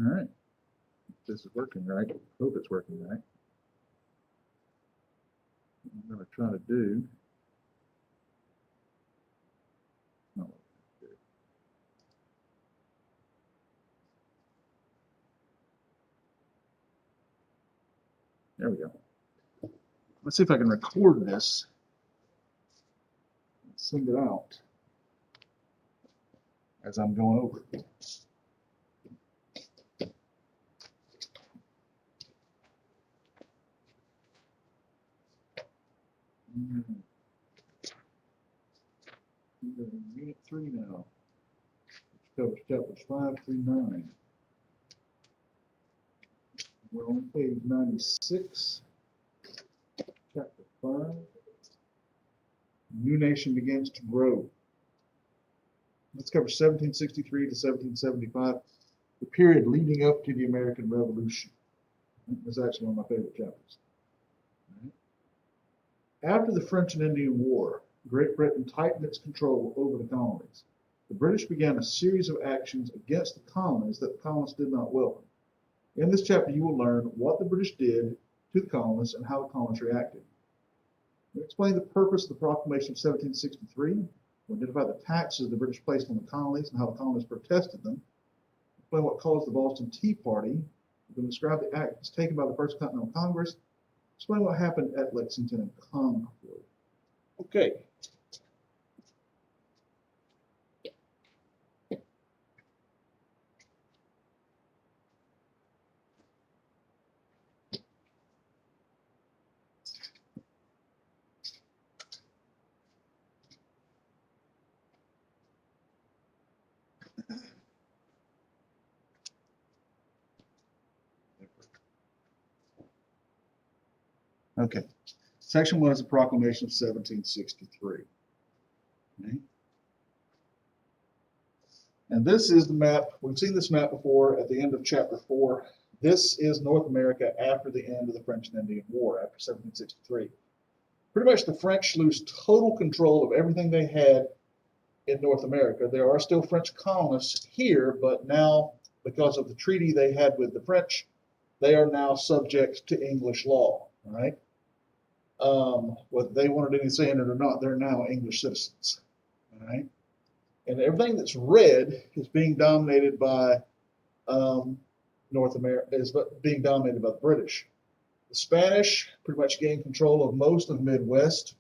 All right. This is working right. Hope it's working right. I'm going to try to do. No. There we go. Let's see if I can record this. Send it out as I'm going over it. Unit 3 now, which covers chapters 5 through 9. We're on page 96, chapter 5. New nation begins to grow. Let's cover 1763 to 1775, the period leading up to the American Revolution. That's actually one of my favorite chapters. After the French and Indian War, Great Britain tightened its control over the colonies. The British began a series of actions against the colonies that the colonists did not welcome. In this chapter, you will learn what the British did to the colonists and how the colonists reacted. We'll explain the purpose of the Proclamation of 1763. We'll identify the taxes the British placed on the colonies and how the colonists protested them. We'll explain what caused the Boston Tea Party. We're going to describe the acts taken by the First Continental Congress. Explain what happened at Lexington and Concord. Okay. Okay. Section 1 is the Proclamation of 1763. Okay. And this is the map. We've seen this map before at the end of chapter 4. This is North America after the end of the French and Indian War, after 1763. Pretty much the French lose total control of everything they had in North America. There are still French colonists here, but now, because of the treaty they had with the French, they are now subject to English law, all right? Whether they wanted any say in it or not, they're now English citizens, all right? And everything that's red is being dominated by North America, is being dominated by the British. The Spanish pretty much gained control of most of the Midwest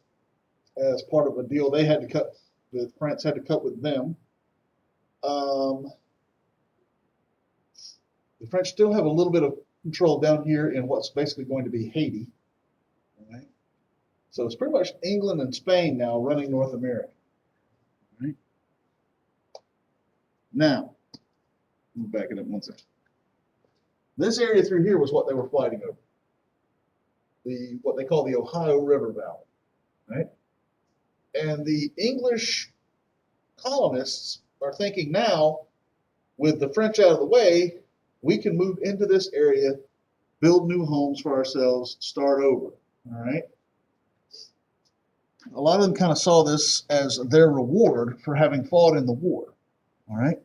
as part of a deal they had to cut, the France had to cut with them. The French still have a little bit of control down here in what's basically going to be Haiti. All right? So it's pretty much England and Spain now running North America. All right? Now, let me back it up one second. This area through here was what they were fighting over. What they call the Ohio River Valley, right? And the English colonists are thinking now, with the French out of the way, we can move into this area, build new homes for ourselves, start over, all right? A lot of them kind of saw this as their reward for having fought in the war, all right?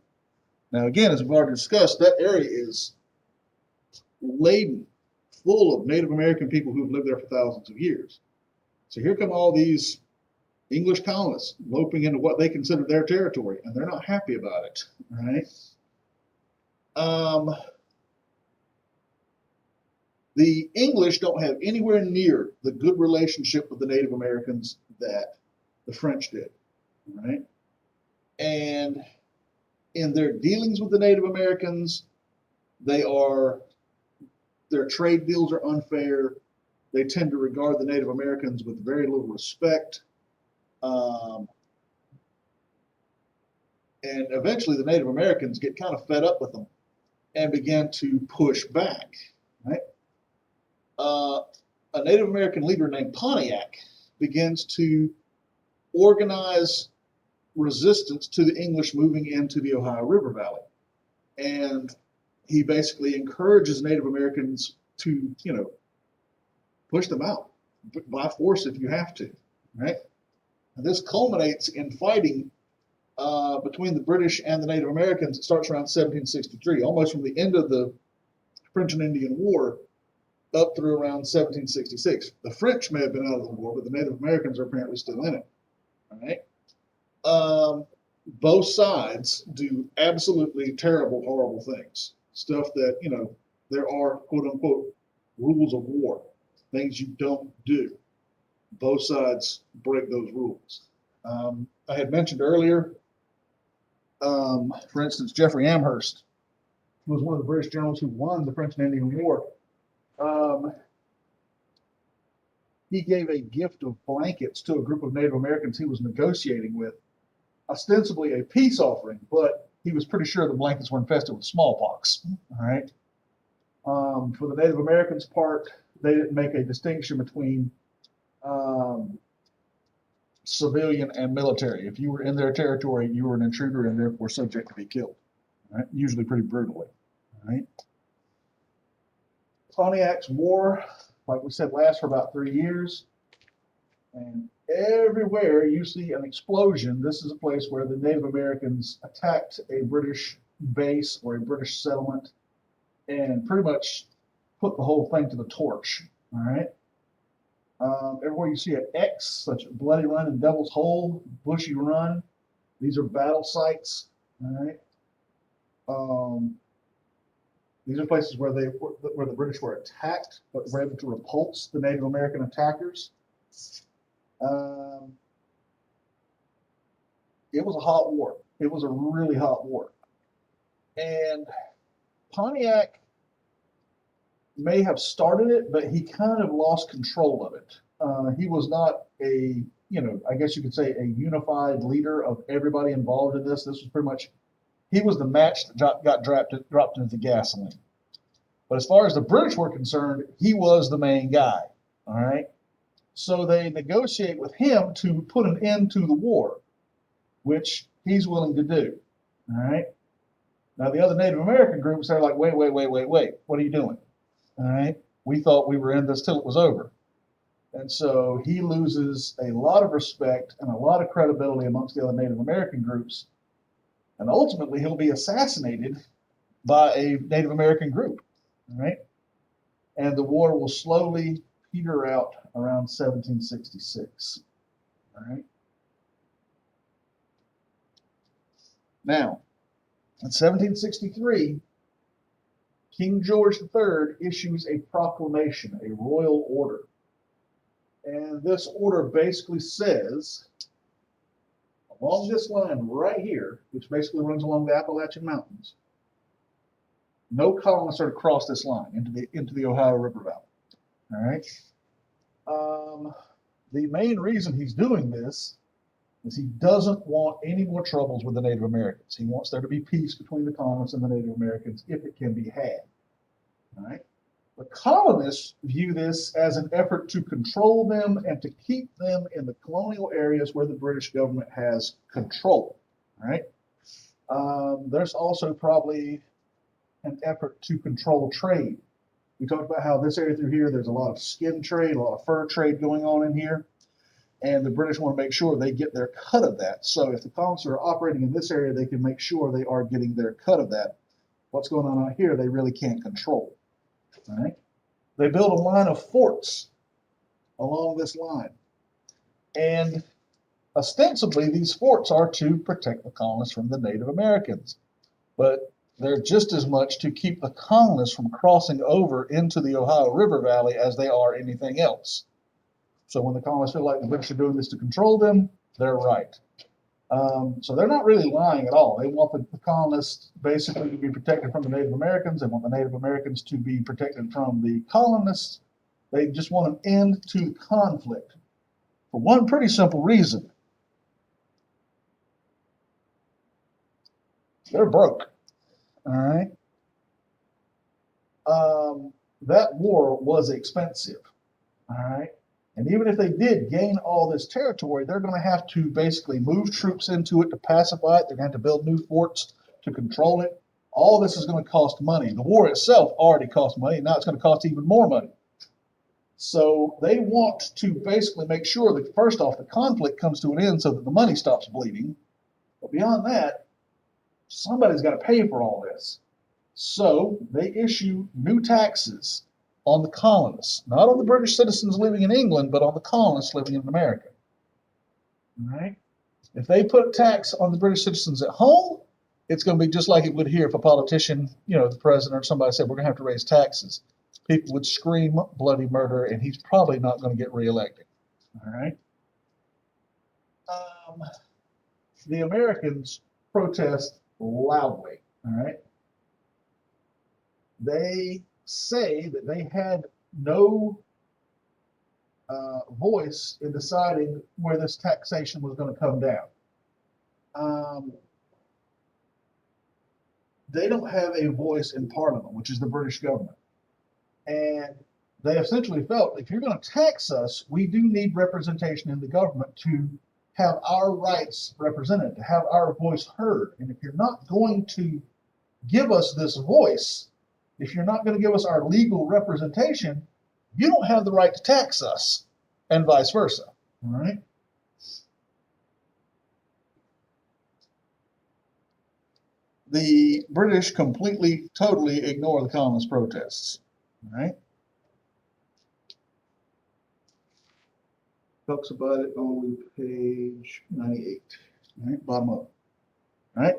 Now, again, as we've already discussed, that area is laden, full of Native American people who've lived there for thousands of years. So here come all these English colonists loping into what they consider their territory, and they're not happy about it, all right? The English don't have anywhere near the good relationship with the Native Americans that the French did, all right? And in their dealings with the Native Americans, their trade deals are unfair. They tend to regard the Native Americans with very little respect. And eventually the Native Americans get kind of fed up with them and begin to push back, right? A Native American leader named Pontiac begins to organize resistance to the English moving into the Ohio River Valley. And he basically encourages Native Americans to, push them out by force if you have to, right? And this culminates in fighting between the British and the Native Americans, it starts around 1763, almost from the end of the French and Indian War up through around 1766. The French may have been out of the war, but the Native Americans are apparently still in it. All right. Both sides do absolutely terrible, horrible things. Stuff that, there are quote unquote rules of war, things you don't do. Both sides break those rules. I had mentioned earlier, for instance, Jeffrey Amherst was one of the British generals who won the French and Indian War. He gave a gift of blankets to a group of Native Americans he was negotiating with, ostensibly a peace offering, but he was pretty sure the blankets were infested with smallpox. All right. For the Native Americans' part, they didn't make a distinction between civilian and military. If you were in their territory, you were an intruder and therefore subject to be killed. Right? Usually pretty brutally. Right? Pontiac's war, like we said, lasts for about 3 years. And everywhere you see an explosion, this is a place where the Native Americans attacked a British base or a British settlement and pretty much put the whole thing to the torch. All right. Everywhere you see an X, such as Bloody Run and Devil's Hole, Bushy Run, these are battle sites. All right. These are places where the British were attacked, but were able to repulse the Native American attackers. It was a hot war. It was a really hot war. And Pontiac may have started it, but he kind of lost control of it. He was not I guess you could say a unified leader of everybody involved in this. This was pretty much, he was the match that got dropped into the gasoline. But as far as the British were concerned, he was the main guy. All right. So they negotiate with him to put an end to the war, which he's willing to do. All right. Now, the other Native American groups, they're like, wait, what are you doing? All right. We thought we were in this till it was over. And so he loses a lot of respect and a lot of credibility amongst the other Native American groups. And ultimately, he'll be assassinated by a Native American group. All right. And the war will slowly peter out around 1766. All right. Now, in 1763, King George III issues a proclamation, a royal order. And this order basically says, along this line right here, which basically runs along the Appalachian Mountains, no colonists are to cross this line into the Ohio River Valley. All right. The main reason he's doing this is he doesn't want any more troubles with the Native Americans. He wants there to be peace between the colonists and the Native Americans if it can be had. All right. The colonists view this as an effort to control them and to keep them in the colonial areas where the British government has control. All right. There's also probably an effort to control trade. We talked about how this area through here, there's a lot of skin trade, a lot of fur trade going on in here. And the British want to make sure they get their cut of that. So if the colonists are operating in this area, they can make sure they are getting their cut of that. What's going on out here, they really can't control. All right. They build a line of forts along this line. And ostensibly, these forts are to protect the colonists from the Native Americans. But they're just as much to keep the colonists from crossing over into the Ohio River Valley as they are anything else. So when the colonists feel like the British are doing this to control them, they're right. So they're not really lying at all. They want the colonists basically to be protected from the Native Americans. They want the Native Americans to be protected from the colonists. They just want an end to conflict for one pretty simple reason. They're broke. All right. That war was expensive. All right. And even if they did gain all this territory, they're going to have to basically move troops into it to pacify it. They're going to have to build new forts to control it. All this is going to cost money. The war itself already cost money. Now it's going to cost even more money. So they want to basically make sure that, first off, the conflict comes to an end so that the money stops bleeding. But beyond that, somebody's got to pay for all this. So they issue new taxes on the colonists, not on the British citizens living in England, but on the colonists living in America. All right? If they put a tax on the British citizens at home, it's going to be just like it would here if a politician, the president or somebody said, we're going to have to raise taxes. People would scream bloody murder, and he's probably not going to get reelected. All right? The Americans protest loudly. All right? They say that they had no voice in deciding where this taxation was going to come down. They don't have a voice in Parliament, which is the British government. And they essentially felt, if you're going to tax us, we do need representation in the government to have our rights represented, to have our voice heard. And if you're not going to give us this voice, if you're not going to give us our legal representation, you don't have the right to tax us, and vice versa. All right? The British completely, totally ignore the colonists' protests. All right? Talks about it on page 98. All right, bottom up. All right?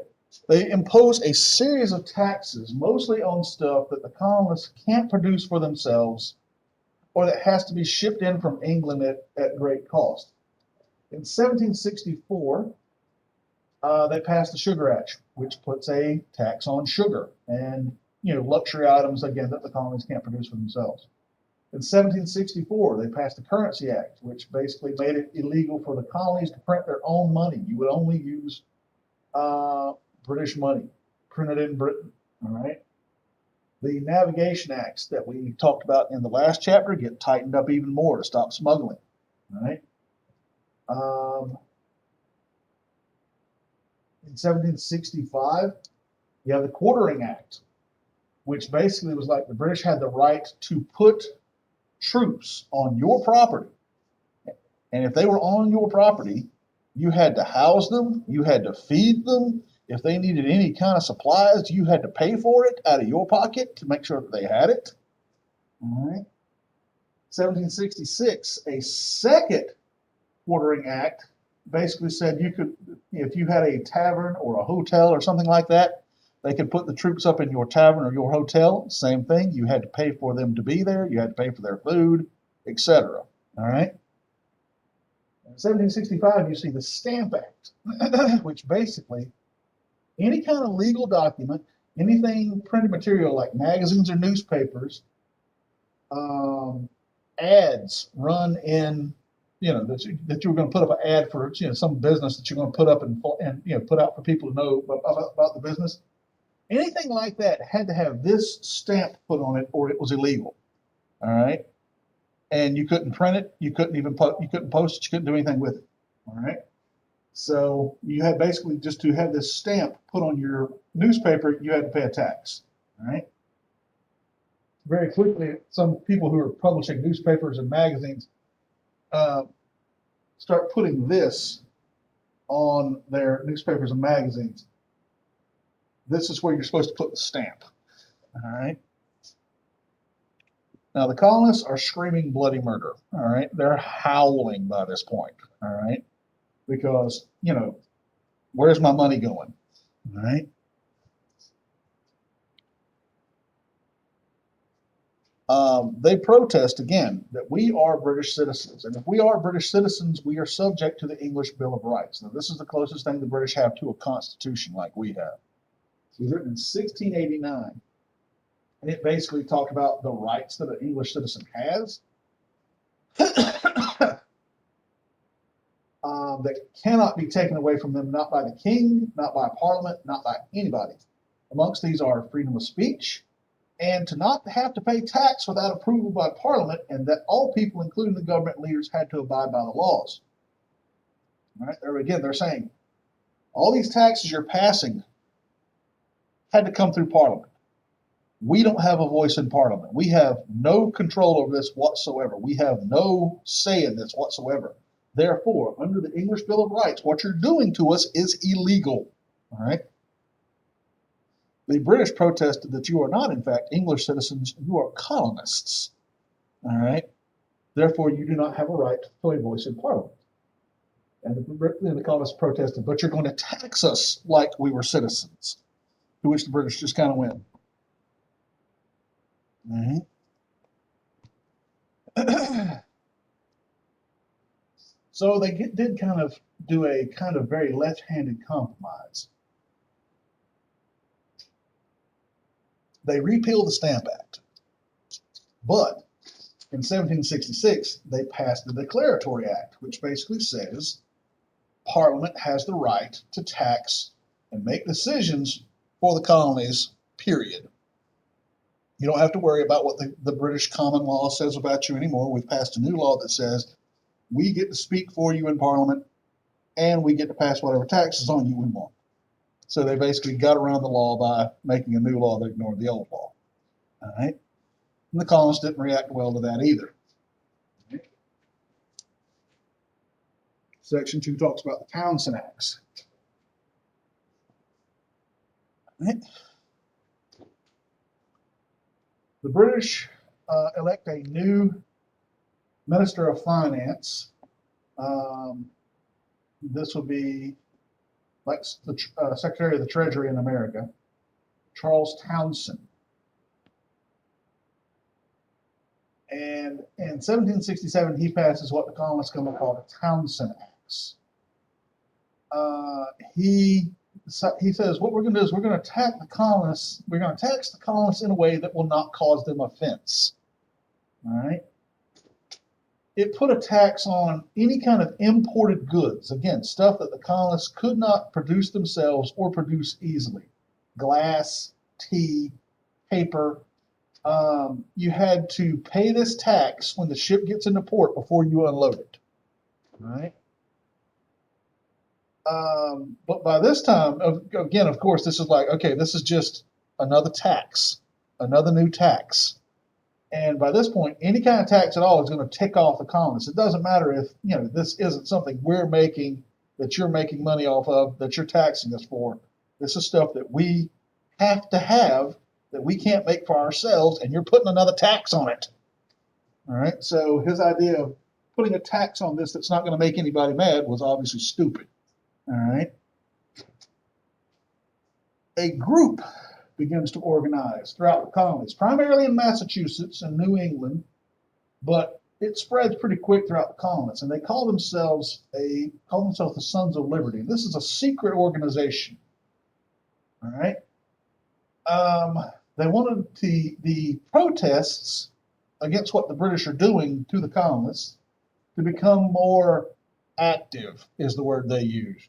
They impose a series of taxes, mostly on stuff that the colonists can't produce for themselves or that has to be shipped in from England at great cost. In 1764, they passed the Sugar Act, which puts a tax on sugar and luxury items, again, that the colonies can't produce for themselves. In 1764, they passed the Currency Act, which basically made it illegal for the colonies to print their own money. You would only use British money printed in Britain. All right. The Navigation Acts that we talked about in the last chapter get tightened up even more to stop smuggling. All right. In 1765, you have the Quartering Act, which basically was like the British had the right to put troops on your property. And if they were on your property, you had to house them, you had to feed them. If they needed any kind of supplies, you had to pay for it out of your pocket to make sure that they had it. All right. 1766, a second Quartering Act basically said you could, if you had a tavern or a hotel or something like that, they could put the troops up in your tavern or your hotel. Same thing. You had to pay for them to be there. You had to pay for their food, etc. All right. In 1765, you see the Stamp Act, which basically any kind of legal document, anything printed material like magazines or newspapers, ads run in, that you're going to put up an ad for, some business that you're going to put up and put out for people to know about the business. Anything like that had to have this stamp put on it, or it was illegal. All right, and you couldn't print it, you couldn't post it, you couldn't do anything with it. All right, so you had basically just to have this stamp put on your newspaper, you had to pay a tax. All right. Very quickly, some people who are publishing newspapers and magazines start putting this on their newspapers and magazines. This is where you're supposed to put the stamp. All right. Now the colonists are screaming bloody murder. All right. They're howling by this point. All right. Because, where's my money going? All right. They protest again that we are British citizens, and if we are British citizens, we are subject to the English Bill of Rights. Now, this is the closest thing the British have to a constitution like we have. It was written in 1689, and it basically talked about the rights that an English citizen has that cannot be taken away from them, not by the king, not by Parliament, not by anybody. Amongst these are freedom of speech, and to not have to pay tax without approval by Parliament, and that all people, including the government leaders, had to abide by the laws. All right, there again, they're saying all these taxes you're passing had to come through Parliament. We don't have a voice in Parliament. We have no control over this whatsoever. We have no say in this whatsoever. Therefore, under the English Bill of Rights, what you're doing to us is illegal. All right. The British protested that you are not, in fact, English citizens, you are colonists. All right. Therefore, you do not have a right to a voice in Parliament. And the colonists protested, but you're going to tax us like we were citizens. To which the British just kind of went. All right. So they did kind of do a kind of very left-handed compromise. They repealed the Stamp Act, but in 1766 they passed the Declaratory Act, which basically says Parliament has the right to tax and make decisions for the colonies, period. You don't have to worry about what the British common law says about you anymore. We've passed a new law that says we get to speak for you in Parliament and we get to pass whatever taxes on you we want. So they basically got around the law by making a new law that ignored the old law. All right. And the colonists didn't react well to that either. Right. Section 2 talks about the Townshend Acts. All right. The British elect a new Minister of Finance. This would be like the Secretary of the Treasury in America, Charles Townshend. And in 1767, he passes what the colonists come to call the Townshend Acts. He says, what we're going to do is we're going to attack the colonists. We're going to tax the colonists in a way that will not cause them offense. All right. It put a tax on any kind of imported goods. Again, stuff that the colonists could not produce themselves or produce easily. Glass, tea, paper. You had to pay this tax when the ship gets into port before you unload it. All right. But by this time, again, of course, this is like, okay, this is just another tax, another new tax. And by this point, any kind of tax at all is going to tick off the colonists. It doesn't matter if, this isn't something we're making, that you're making money off of, that you're taxing us for. This is stuff that we have to have, that we can't make for ourselves, and you're putting another tax on it. All right. So his idea of putting a tax on this that's not going to make anybody mad was obviously stupid. All right. A group begins to organize throughout the colonies, primarily in Massachusetts and New England, but it spreads pretty quick throughout the colonies. And they call themselves the Sons of Liberty. This is a secret organization. All right. They wanted the protests against what the British are doing to the colonists to become more active, is the word they used.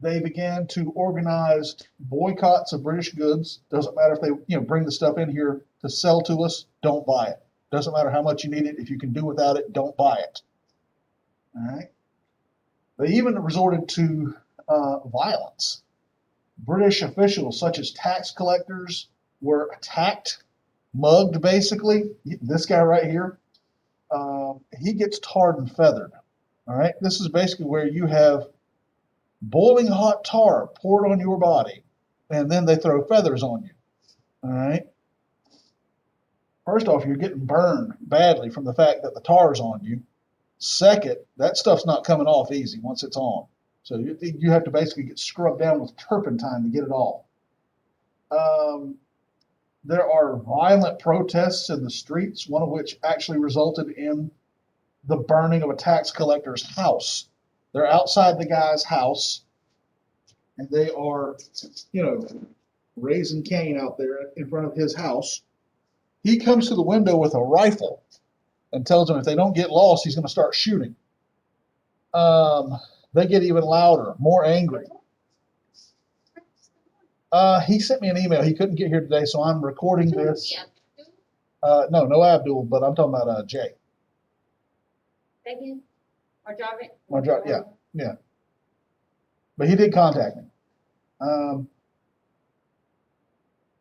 They began to organize boycotts of British goods. Doesn't matter if they bring the stuff in here to sell to us, don't buy it. Doesn't matter how much you need it. If you can do without it, don't buy it. All right. They even resorted to violence. British officials, such as tax collectors, were attacked, mugged, basically. This guy right here, he gets tarred and feathered. All right. This is basically where you have boiling hot tar poured on your body, and then they throw feathers on you. All right. First off, you're getting burned badly from the fact that the tar's on you. Second, that stuff's not coming off easy once it's on. So you have to basically get scrubbed down with turpentine to get it off. There are violent protests in the streets, one of which actually resulted in the burning of a tax collector's house. They're outside the guy's house, and they are, raising Cain out there in front of his house. He comes to the window with a rifle and tells them if they don't get lost, he's going to start shooting. They get even louder, more angry. He sent me an email. He couldn't get here today, so I'm recording this. No Abdul, but I'm talking about Jay. Again? Marjavi? Marjavi, yeah. But he did contact me.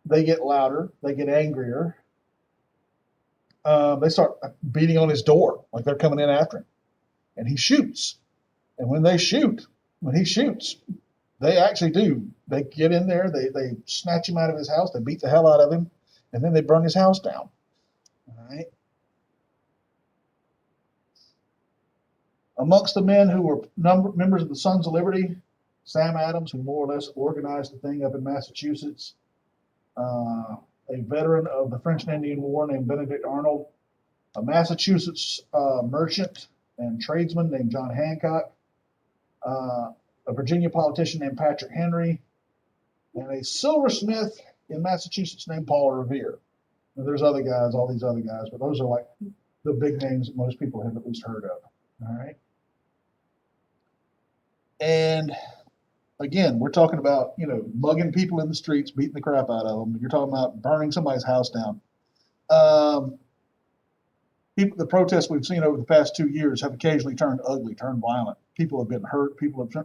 They get louder. They get angrier. They start beating on his door like they're coming in after him, and he shoots. And when he shoots, they actually do. They get in there, they snatch him out of his house, they beat the hell out of him, and then they burn his house down. All right. Amongst the men who were members of the Sons of Liberty, Sam Adams, who more or less organized the thing up in Massachusetts, a veteran of the French and Indian War named Benedict Arnold, a Massachusetts merchant and tradesman named John Hancock, a Virginia politician named Patrick Henry, and a silversmith in Massachusetts named Paul Revere. And there's other guys, all these other guys, but those are like the big names that most people have at least heard of. All right. And again, we're talking about, mugging people in the streets, beating the crap out of them. You're talking about burning somebody's house down. The protests we've seen over the past 2 years have occasionally turned ugly, turned violent. People have been hurt. People have,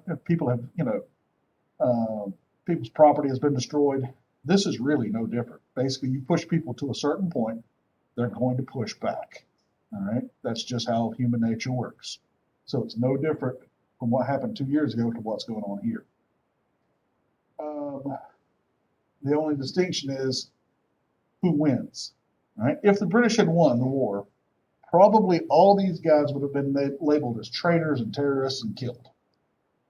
people's property has been destroyed. This is really no different. Basically, you push people to a certain point, they're going to push back. All right. That's just how human nature works. So it's no different from what happened 2 years ago to what's going on here. The only distinction is who wins. Right? If the British had won the war, probably all these guys would have been labeled as traitors and terrorists and killed.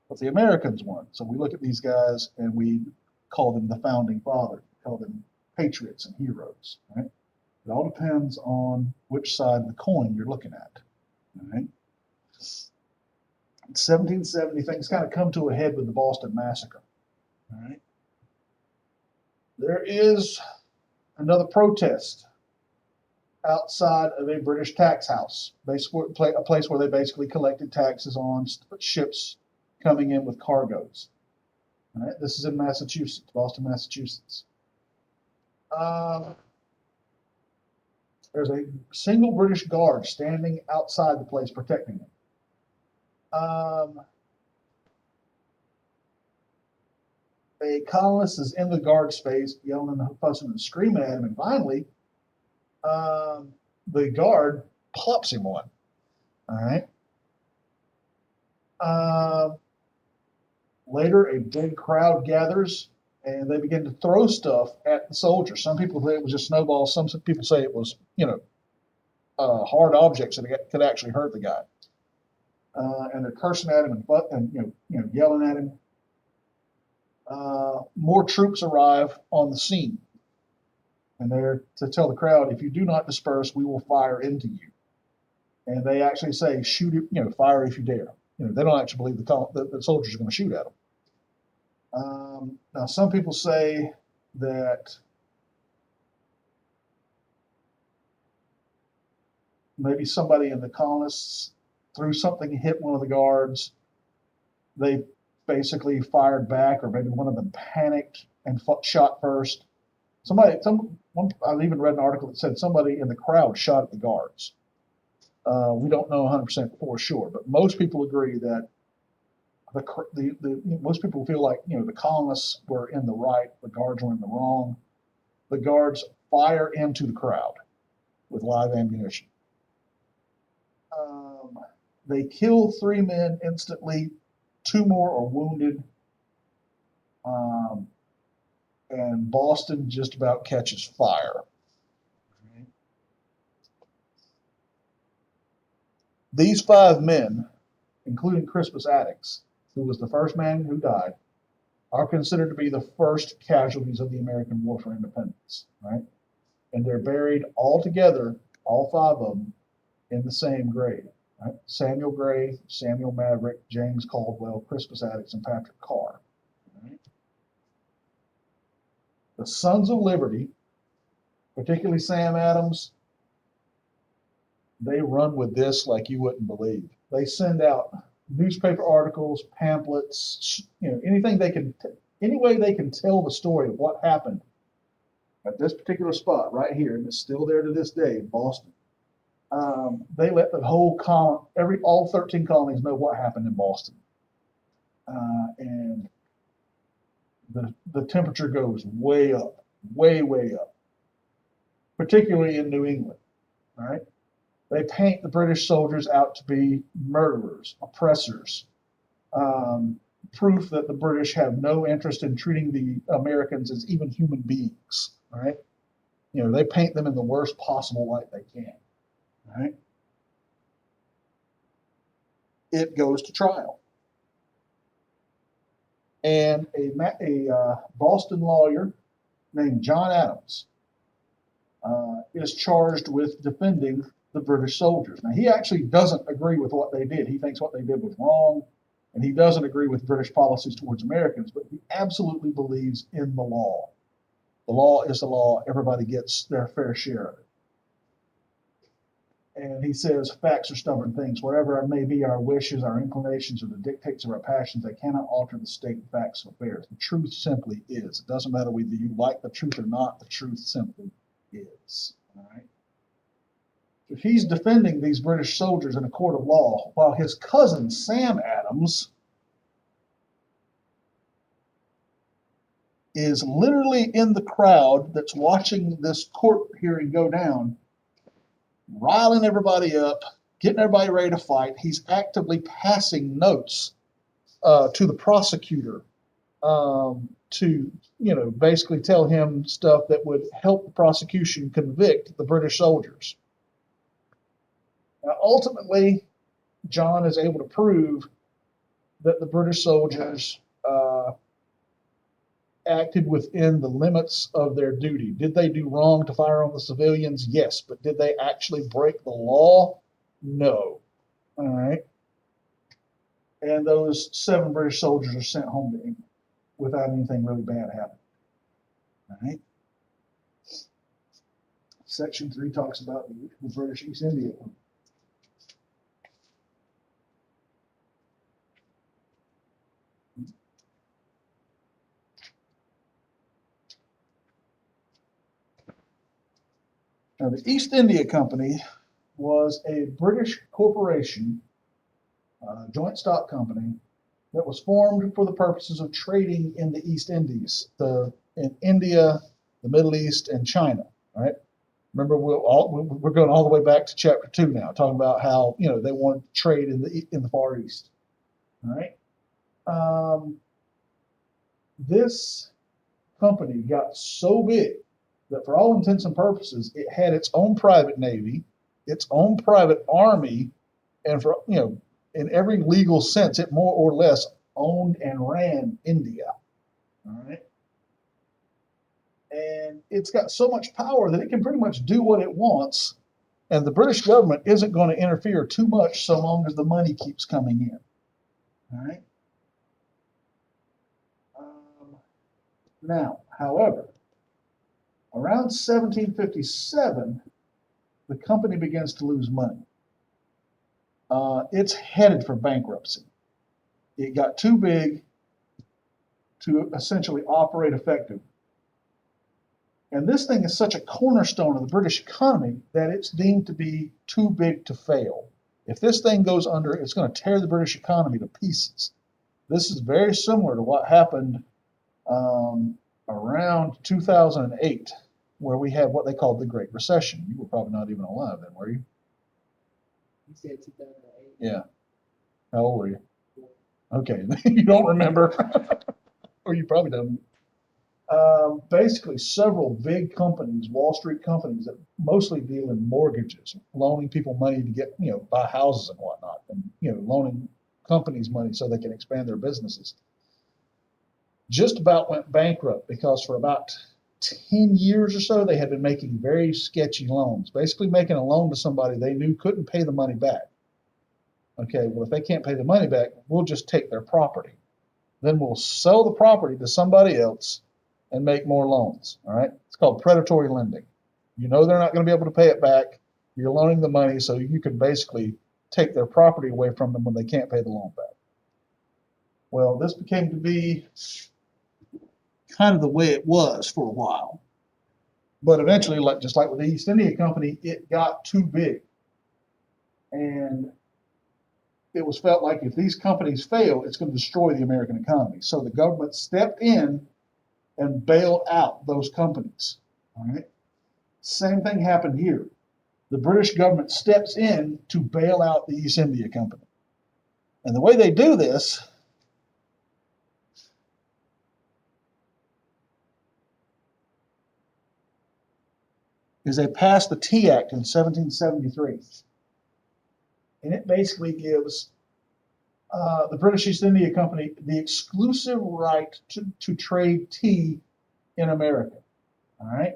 But the Americans won. So we look at these guys and we call them the founding fathers, we call them patriots and heroes. Right? It all depends on which side of the coin you're looking at. All right? In 1770, things kind of come to a head with the Boston Massacre. All right? There is another protest outside of a British tax house, basically a place where they basically collected taxes on ships coming in with cargoes. All right? This is in Massachusetts, Boston, Massachusetts. There's a single British guard standing outside the place protecting them. A colonist is in the guard space, yelling and fussing and screaming at him, and finally, the guard pops him one. All right. Later, a big crowd gathers, and they begin to throw stuff at the soldiers. Some people say it was just snowballs. Some people say it was, hard objects that could actually hurt the guy. And they're cursing at him and yelling at him. More troops arrive on the scene, and they're to tell the crowd, if you do not disperse, we will fire into you. And they actually say, shoot it, fire if you dare. They don't actually believe the soldiers are going to shoot at them. Now, some people say that maybe somebody in the colonists threw something, hit one of the guards. They basically fired back, or maybe one of them panicked and shot first. I've even read an article that said somebody in the crowd shot at the guards. We don't know 100% for sure, but most people agree that most people feel like the colonists were in the right, the guards were in the wrong. The guards fire into the crowd with live ammunition. They kill 3 men instantly. 2 more are wounded. And Boston just about catches fire. These 5 men, including Crispus Attucks, who was the first man who died, are considered to be the first casualties of the American War for Independence, right? And they're buried all together, all 5 of them, in the same grave. Right? Samuel Gray, Samuel Maverick, James Caldwell, Crispus Attucks, and Patrick Carr. Right? The Sons of Liberty, particularly Sam Adams, they run with this like you wouldn't believe. They send out newspaper articles, pamphlets, anything any way they can tell the story of what happened at this particular spot right here, and it's still there to this day in Boston. They let the whole all 13 colonies know what happened in Boston. And the temperature goes way up, way up, particularly in New England. All right. They paint the British soldiers out to be murderers, oppressors, proof that the British have no interest in treating the Americans as even human beings. All right. They paint them in the worst possible light they can. All right. It goes to trial. And a Boston lawyer named John Adams is charged with defending the British soldiers. Now, he actually doesn't agree with what they did. He thinks what they did was wrong, and he doesn't agree with British policies towards Americans, but he absolutely believes in the law. The law is the law. Everybody gets their fair share of it. And he says, facts are stubborn things. Whatever may be our wishes, our inclinations, or the dictates of our passions, they cannot alter the state and facts of affairs. The truth simply is. It doesn't matter whether you like the truth or not, the truth simply is. All right? So he's defending these British soldiers in a court of law, while his cousin, Sam Adams, is literally in the crowd that's watching this court hearing go down, riling everybody up, getting everybody ready to fight. He's actively passing notes to the prosecutor to, basically tell him stuff that would help the prosecution convict the British soldiers. Now, ultimately, John is able to prove that the British soldiers acted within the limits of their duty. Did they do wrong to fire on the civilians? Yes. But did they actually break the law? No. All right. And those 7 British soldiers are sent home to England without anything really bad happening. All right. Section 3 talks about the British East India Company. Now, the East India Company was a British corporation, joint stock company, that was formed for the purposes of trading in the East Indies, in India, the Middle East, and China. Right? Remember, we're going all the way back to chapter 2 now, talking about how they wanted to trade in the Far East. All right. This company got so big that for all intents and purposes, it had its own private navy, its own private army, and in every legal sense, it more or less owned and ran India. All right. And it's got so much power that it can pretty much do what it wants, and the British government isn't going to interfere too much so long as the money keeps coming in. All right. Now, however, around 1757, the company begins to lose money. It's headed for bankruptcy. It got too big to essentially operate effectively. And this thing is such a cornerstone of the British economy that it's deemed to be too big to fail. If this thing goes under, it's going to tear the British economy to pieces. This is very similar to what happened around 2008, where we had what they called the Great Recession. You were probably not even alive then, were you? You said 2008. Yeah. How old were you? Okay, you don't remember, or you probably don't. Basically, several big companies, Wall Street companies that mostly deal in mortgages, loaning people money to get, buy houses and whatnot, and, loaning companies money so they can expand their businesses, just about went bankrupt because for about 10 years or so, they had been making very sketchy loans, basically making a loan to somebody they knew couldn't pay the money back. Okay, well, if they can't pay the money back, we'll just take their property. Then we'll sell the property to somebody else and make more loans. All right, it's called predatory lending. They're not going to be able to pay it back. You're loaning the money so you can basically take their property away from them when they can't pay the loan back. Well, this became to be kind of the way it was for a while. But eventually, just like with the East India Company, it got too big. And it was felt like if these companies fail, it's going to destroy the American economy. So the government stepped in and bailed out those companies. All right. Same thing happened here. the British government steps in to bail out the East India Company. And the way they do this is they passed the Tea Act in 1773. And it basically gives the British East India Company the exclusive right to trade tea in America. All right.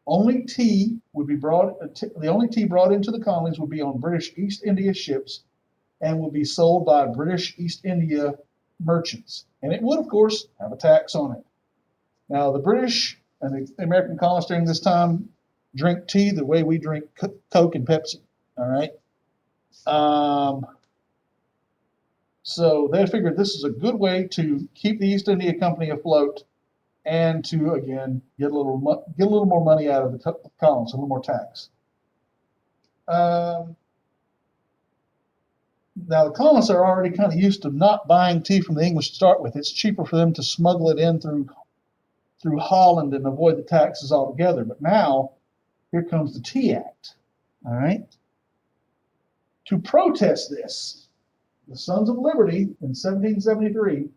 Only tea would be brought. The only tea brought into the colonies would be on British East India ships, and would be sold by British East India merchants. And it would, of course, have a tax on it. Now, the British and the American colonists during this time drink tea the way we drink Coke and Pepsi. All right. So they figured this is a good way to keep the East India Company afloat, and to again get a little more money out of the colonists, a little more tax. Now the colonists are already kind of used to not buying tea from the English to start with. It's cheaper for them to smuggle it in through Holland and avoid the taxes altogether. But now here comes the Tea Act. All right. To protest this, the Sons of Liberty in 1773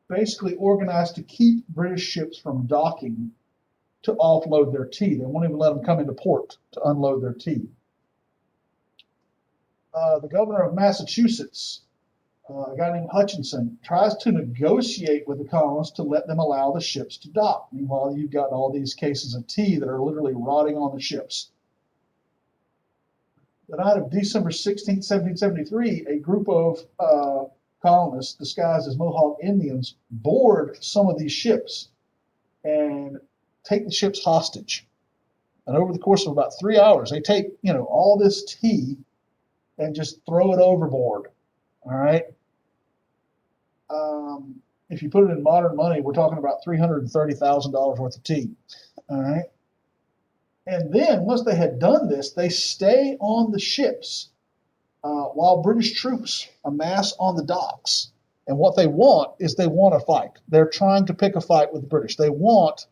basically organized to keep British ships from docking to offload their tea. They won't even let them come into port to unload their tea. The governor of Massachusetts, a guy named Hutchinson, tries to negotiate with the colonists to let them allow the ships to dock. Meanwhile, you've got all these cases of tea that are literally rotting on the ships. The night of December 16, 1773, a group of colonists disguised as Mohawk Indians board some of these ships and take the ships hostage. And over the course of about 3 hours, they take, all this tea and just throw it overboard. All right. If you put it in modern money, we're talking about $330,000 worth of tea. All right. And then once they had done this, they stay on the ships while British troops amass on the docks. And what they want is they want a fight. They're trying to pick a fight with the British. They want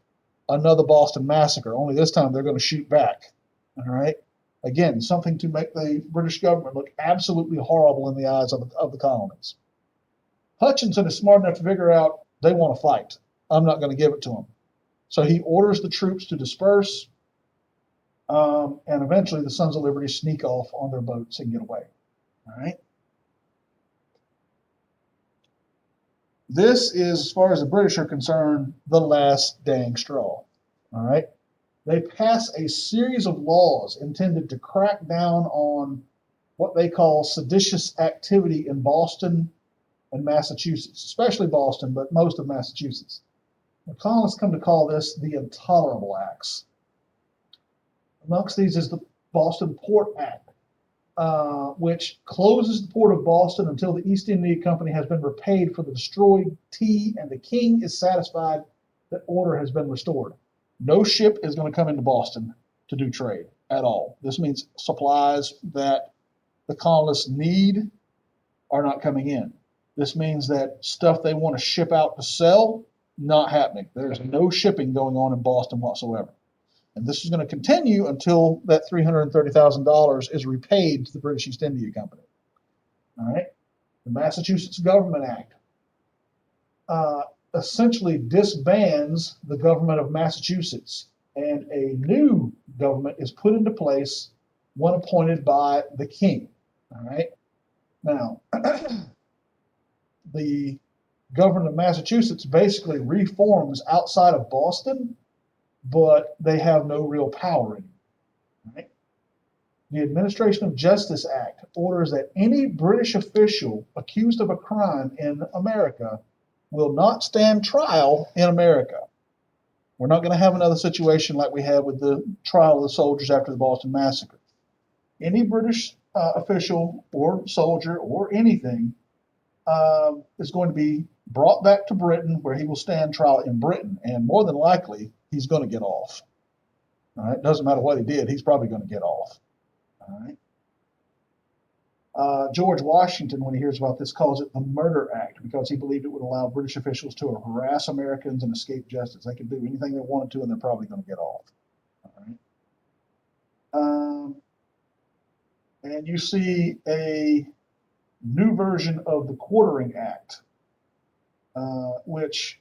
another Boston Massacre, only this time they're going to shoot back. All right. Again, something to make the British government look absolutely horrible in the eyes of the colonies. Hutchinson is smart enough to figure out they want to fight. I'm not going to give it to them. So he orders the troops to disperse, and eventually the Sons of Liberty sneak off on their boats and get away. All right. This is, as far as the British are concerned, the last dang straw. All right. They pass a series of laws intended to crack down on what they call seditious activity in Boston and Massachusetts, especially Boston, but most of Massachusetts. The colonists come to call this the Intolerable Acts. Amongst these is the Boston Port Act, which closes the port of Boston until the East India Company has been repaid for the destroyed tea and the king is satisfied that order has been restored. No ship is going to come into Boston to do trade at all. This means supplies that the colonists need are not coming in. This means that stuff they want to ship out to sell, not happening. There's no shipping going on in Boston whatsoever. And this is going to continue until that $330,000 is repaid to the British East India Company. All right. The Massachusetts Government Act essentially disbands the government of Massachusetts, and a new government is put into place, one appointed by the king. All right. Now, the government of Massachusetts basically reforms outside of Boston, but they have no real power anymore. Right? The Administration of Justice Act orders that any British official accused of a crime in America will not stand trial in America. We're not going to have another situation like we had with the trial of the soldiers after the Boston Massacre. Any British official or soldier or anything is going to be brought back to Britain, where he will stand trial in Britain, and more than likely he's going to get off. All right, doesn't matter what he did, he's probably going to get off. All right. George Washington, when he hears about this, calls it the Murder Act because he believed it would allow British officials to harass Americans and escape justice. They could do anything they wanted to, and they're probably going to get off. All right. and you see a new version of the Quartering Act, which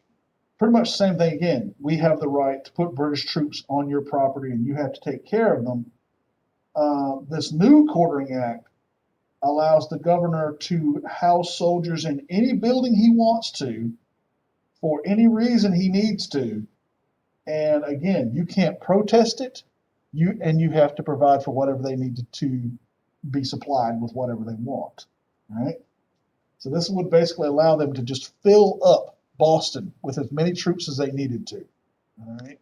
pretty much the same thing again. We have the right to put British troops on your property and you have to take care of them. This new Quartering Act allows the governor to house soldiers in any building he wants to for any reason he needs to. And again, you can't protest it. You have to provide for whatever they need to be supplied with whatever they want. All right. So this would basically allow them to just fill up Boston with as many troops as they needed to. All right.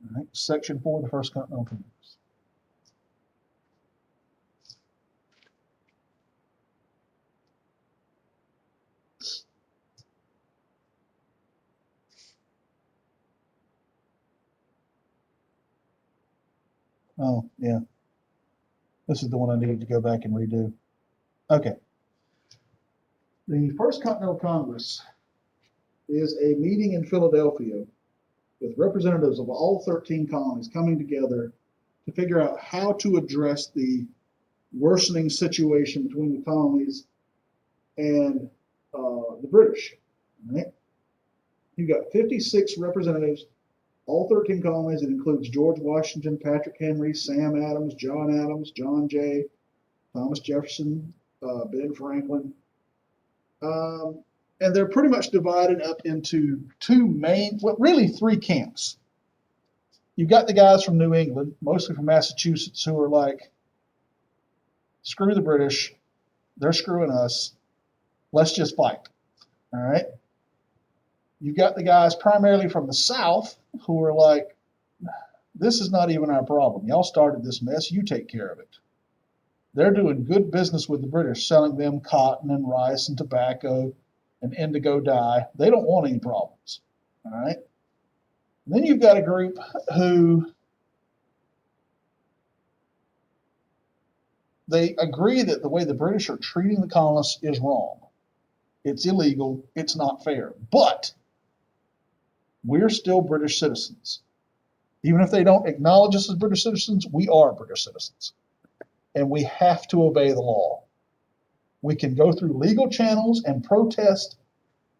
All right. Section 4 of the First Continental Congress. Oh, yeah. This is the one I needed to go back and redo. Okay. The First Continental Congress is a meeting in Philadelphia with representatives of all 13 colonies coming together to figure out how to address the worsening situation between the colonies and the British. Right? You've got 56 representatives, all 13 colonies. It includes George Washington, Patrick Henry, Sam Adams, John Jay, Thomas Jefferson, Ben Franklin. And they're pretty much divided up into really three camps. You've got the guys from New England, mostly from Massachusetts, who are like, screw the British, they're screwing us, let's just fight. All right. You've got the guys primarily from the South who are like, this is not even our problem. Y'all started this mess, you take care of it. They're doing good business with the British, selling them cotton and rice and tobacco and indigo dye. They don't want any problems. All right. And then you've got a group who they agree that the way the British are treating the colonists is wrong. It's illegal. It's not fair. But we're still British citizens. Even if they don't acknowledge us as British citizens, we are British citizens. And we have to obey the law. We can go through legal channels and protest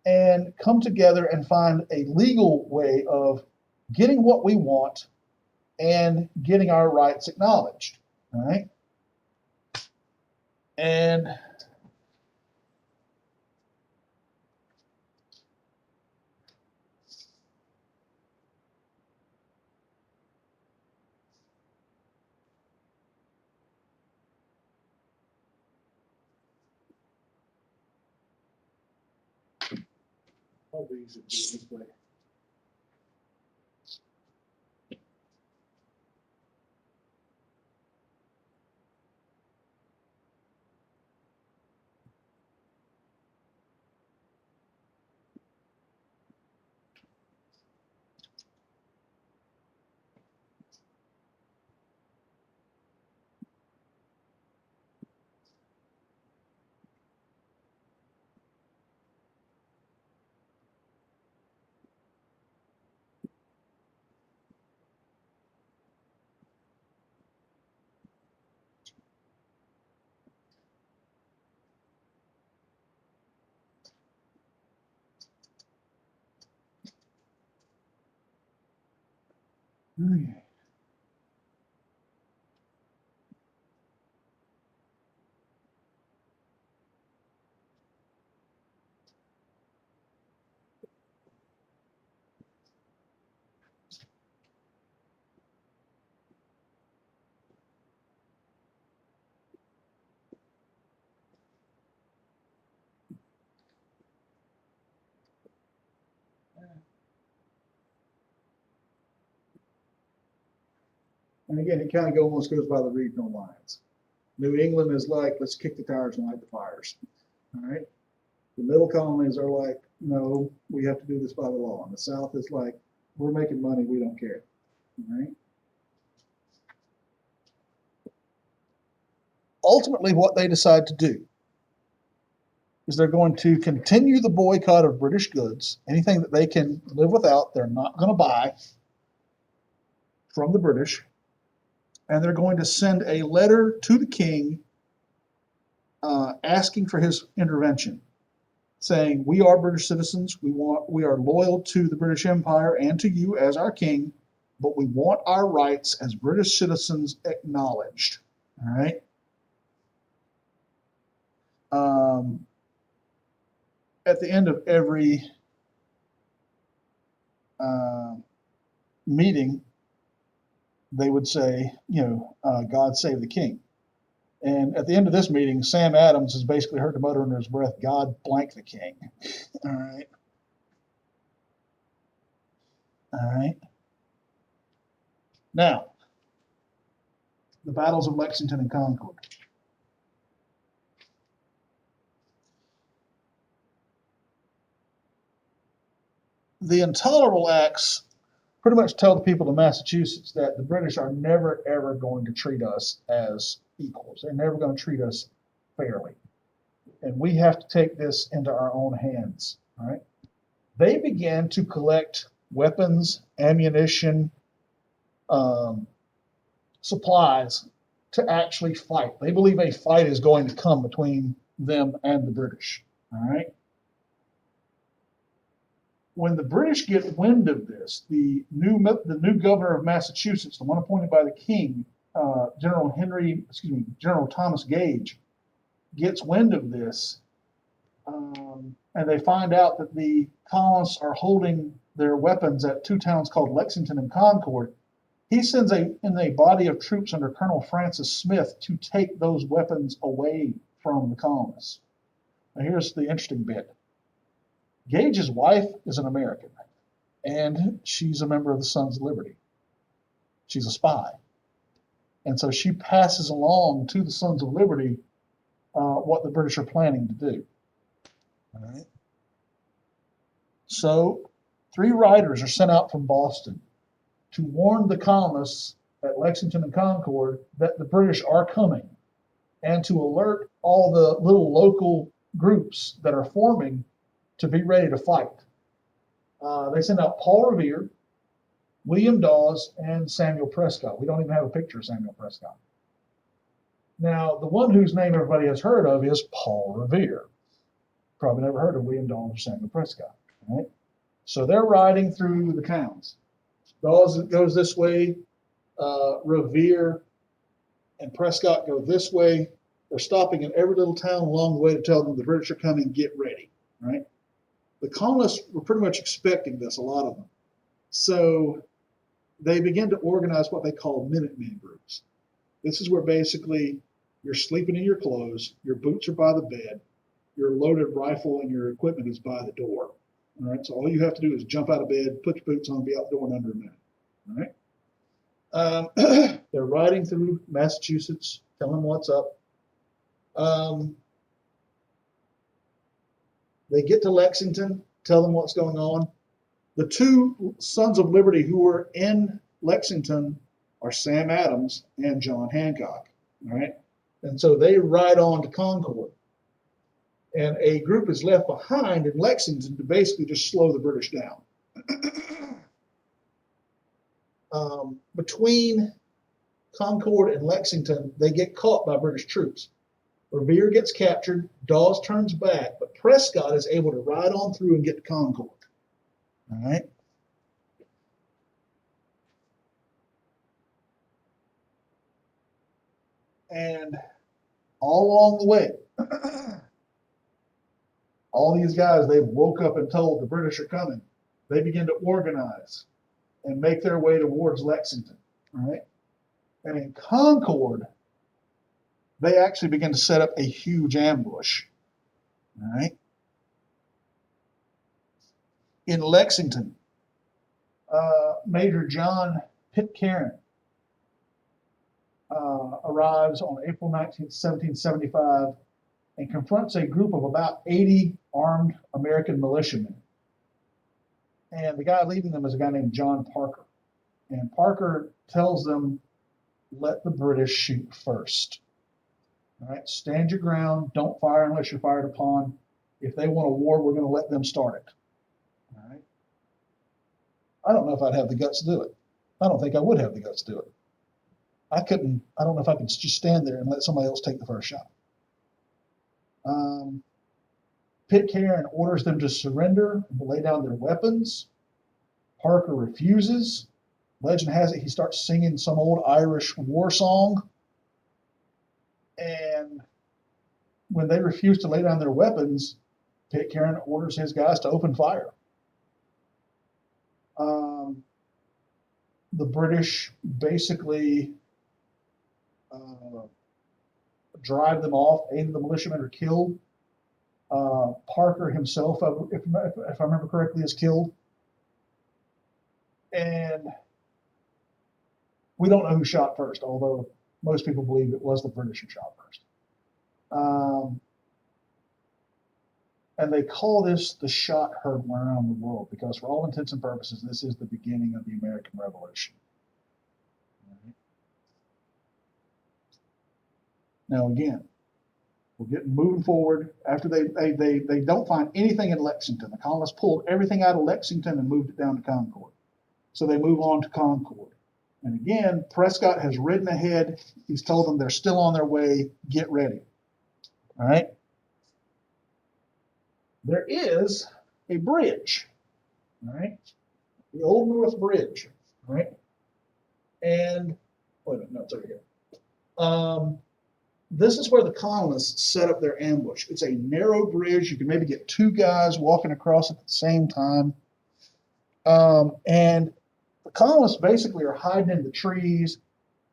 and come together and find a legal way of getting what we want and getting our rights acknowledged. All right. And probably easier to do it this way. Okay. And again, it kind of almost goes by the regional lines. New England is like, let's kick the tires and light the fires. All right. The middle colonies are like, no, we have to do this by the law. And the South is like, we're making money, we don't care. All right. Ultimately, what they decide to do is they're going to continue the boycott of British goods. Anything that they can live without, they're not going to buy from the British. and they're going to send a letter to the king asking for his intervention, saying, we are British citizens, we are loyal to the British Empire and to you as our king, but we want our rights as British citizens acknowledged. All right. At the end of every meeting, they would say, God save the king. And at the end of this meeting, Sam Adams has basically heard the mutter under his breath, God blank the king. All right. All right. Now, the battles of Lexington and Concord. The Intolerable Acts pretty much tell the people of Massachusetts that the British are never, ever going to treat us as equals. They're never going to treat us fairly. And we have to take this into our own hands. All right. They began to collect weapons, ammunition, supplies to actually fight. They believe a fight is going to come between them and the British. All right. When the British get wind of this, the new governor of Massachusetts, the one appointed by the king, General Thomas Gage, gets wind of this, and they find out that the colonists are holding their weapons at two towns called Lexington and Concord. He sends in a body of troops under Colonel Francis Smith to take those weapons away from the colonists. Now here's the interesting bit. Gage's wife is an American, and she's a member of the Sons of Liberty. She's a spy. And so she passes along to the Sons of Liberty what the British are planning to do. All right. So 3 riders are sent out from Boston to warn the colonists at Lexington and Concord that the British are coming, and to alert all the little local groups that are forming to be ready to fight. They send out Paul Revere, William Dawes, and Samuel Prescott. We don't even have a picture of Samuel Prescott. Now, the one whose name everybody has heard of is Paul Revere. Probably never heard of William Dawes or Samuel Prescott. Right? So they're riding through the towns. Dawes goes this way, Revere and Prescott go this way. They're stopping in every little town along the way to tell them the British are coming, get ready. Right? The colonists were pretty much expecting this, a lot of them. So they begin to organize what they call Minutemen groups. This is where basically you're sleeping in your clothes, your boots are by the bed, your loaded rifle and your equipment is by the door. All right, so all you have to do is jump out of bed, put your boots on, be out the door in under a minute. All right. They're riding through Massachusetts, telling what's up. They get to Lexington, tell them what's going on. The 2 Sons of Liberty who were in Lexington are Sam Adams and John Hancock. All right. And so they ride on to Concord. And a group is left behind in Lexington to basically just slow the British down. Between Concord and Lexington, they get caught by British troops. Revere gets captured, Dawes turns back, but Prescott is able to ride on through and get to Concord. All right. And all along the way, all these guys, they woke up and told the British are coming. They begin to organize and make their way towards Lexington. All right. And in Concord, they actually begin to set up a huge ambush. All right. In Lexington, Major John Pitcairn arrives on April 19th, 1775, and confronts a group of about 80 armed American militiamen. And the guy leading them is a guy named John Parker. And Parker tells them, let the British shoot first. All right, stand your ground. Don't fire unless you're fired upon. If they want a war, we're going to let them start it. All right. I don't know if I'd have the guts to do it. I don't think I would have the guts to do it. I don't know if I could just stand there and let somebody else take the first shot. Pitcairn orders them to surrender and lay down their weapons. Parker refuses. Legend has it he starts singing some old Irish war song. And when they refuse to lay down their weapons, Pitcairn orders his guys to open fire. The British basically drive them off. 8 of the militiamen are killed. Parker himself, if I remember correctly, is killed. And we don't know who shot first, although most people believe it was the British who shot first. And they call this the shot heard around the world because, for all intents and purposes, this is the beginning of the American Revolution. Now, again, we're getting moving forward. After they don't find anything in Lexington. The colonists pulled everything out of Lexington and moved it down to Concord. So they move on to Concord. And again, Prescott has ridden ahead. He's told them they're still on their way. Get ready. All right. There is a bridge. All right. The Old North Bridge. All right. And wait a minute, no, it's over here. This is where the colonists set up their ambush. It's a narrow bridge. You can maybe get 2 guys walking across at the same time. And the colonists basically are hiding in the trees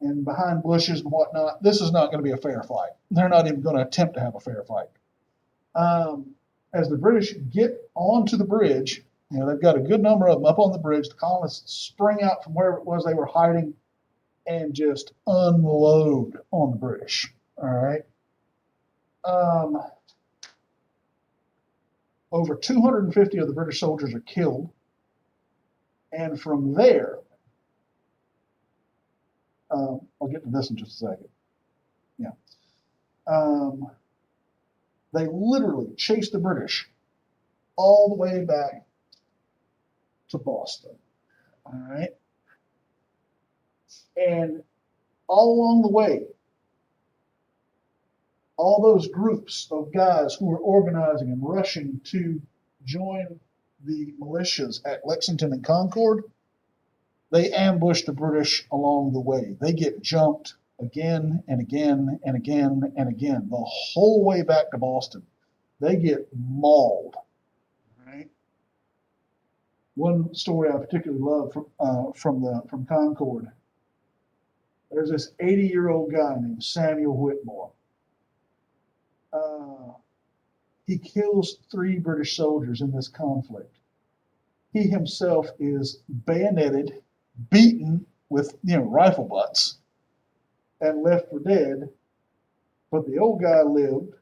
and behind bushes and whatnot. This is not going to be a fair fight. They're not even going to attempt to have a fair fight. As the British get onto the bridge, they've got a good number of them up on the bridge. The colonists spring out from wherever it was they were hiding and just unload on the British. All right. Over 250 of the British soldiers are killed. And from there, I'll get to this in just a second. Yeah. They literally chased the British all the way back to Boston. All right. And all along the way, all those groups of guys who were organizing and rushing to join the militias at Lexington and Concord, they ambushed the British along the way. They get jumped again and again and again and again, the whole way back to Boston. They get mauled. Right? One story I particularly love from Concord. There's this 80-year-old guy named Samuel Whitmore. He kills 3 British soldiers in this conflict. He himself is bayoneted, beaten with rifle butts, and left for dead. But the old guy lived.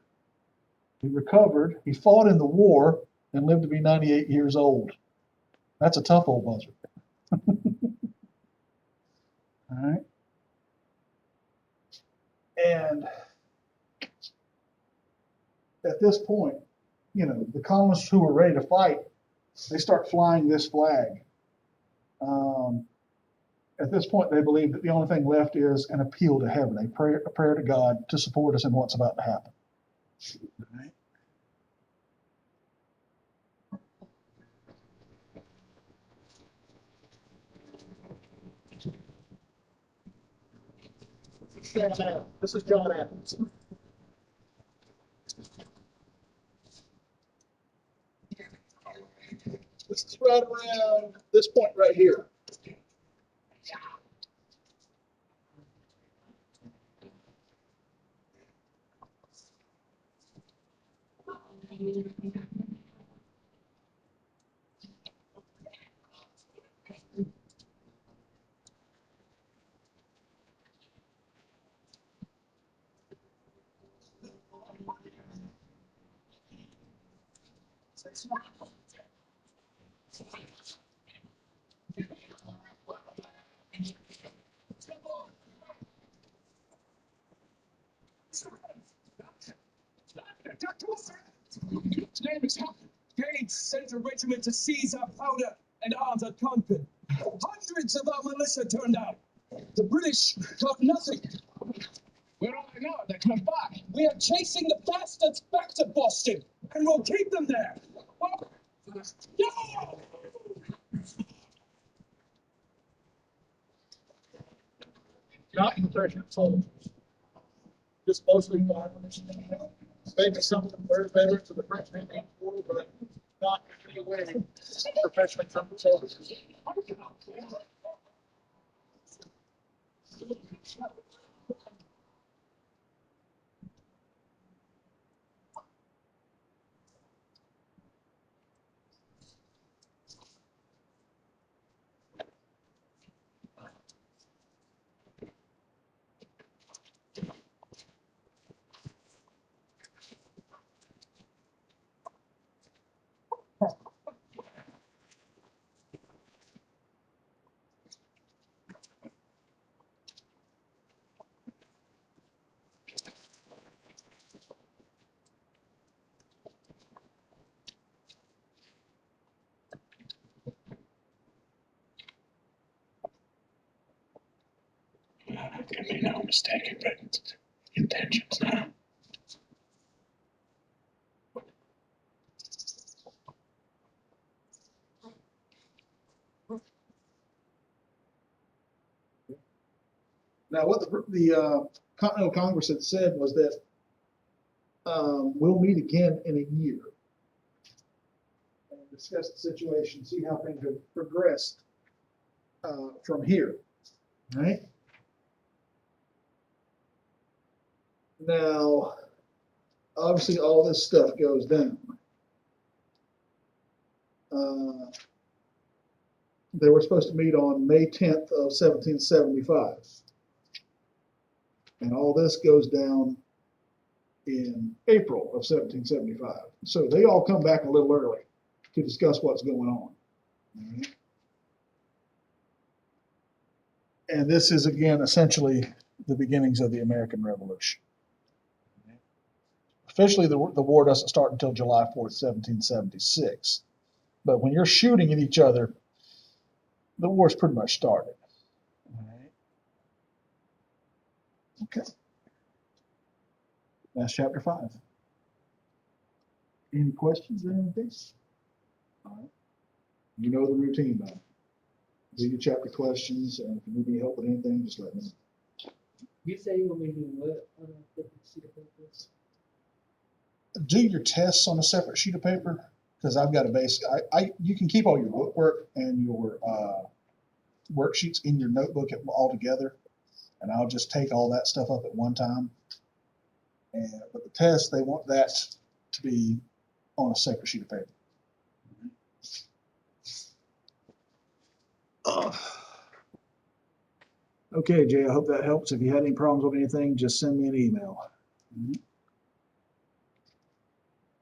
He recovered. He fought in the war and lived to be 98 years old. That's a tough old buzzard. All right. And at this point, the colonists who were ready to fight, they start flying this flag. At this point, they believe that the only thing left is an appeal to heaven, a prayer to God to support us in what's about to happen. All right. This is John Adams. This is right around this point right here. Gates sent a regiment to seize our powder and arms at Concord. Hundreds of our militia turned out. The British got nothing. Where are they now? They're coming back. We are chasing the bastards back to Boston, and we'll keep them there. No! Not infection soldiers. Just mostly farmers. Maybe some of them were veterans of the French Indian War, but not in any way professionally trained soldiers. Can be no mistaken intentions now. Now, what the Continental Congress had said was that we'll meet again in a year and discuss the situation, see how things have progressed from here. Right? Now, obviously, all this stuff goes down. They were supposed to meet on May 10th of 1775. And all this goes down in April of 1775. So they all come back a little early to discuss what's going on. Right? And this is, again, essentially the beginnings of the American Revolution. Officially, the war doesn't start until July 4th, 1776. But when you're shooting at each other, the war's pretty much started. All right. Okay. That's chapter 5. Any questions or anything? All right. You know the routine now. Do your chapter questions, and if you need any help with anything, just let me know. You say you want me to do what on a different sheet of paper? Do your tests on a separate sheet of paper, because I've got a basic. You can keep all your bookwork and your worksheets in your notebook all together, and I'll just take all that stuff up at one time. But the test, they want that to be on a separate sheet of paper. Okay, Jay, I hope that helps. If you had any problems with anything, just send me an email.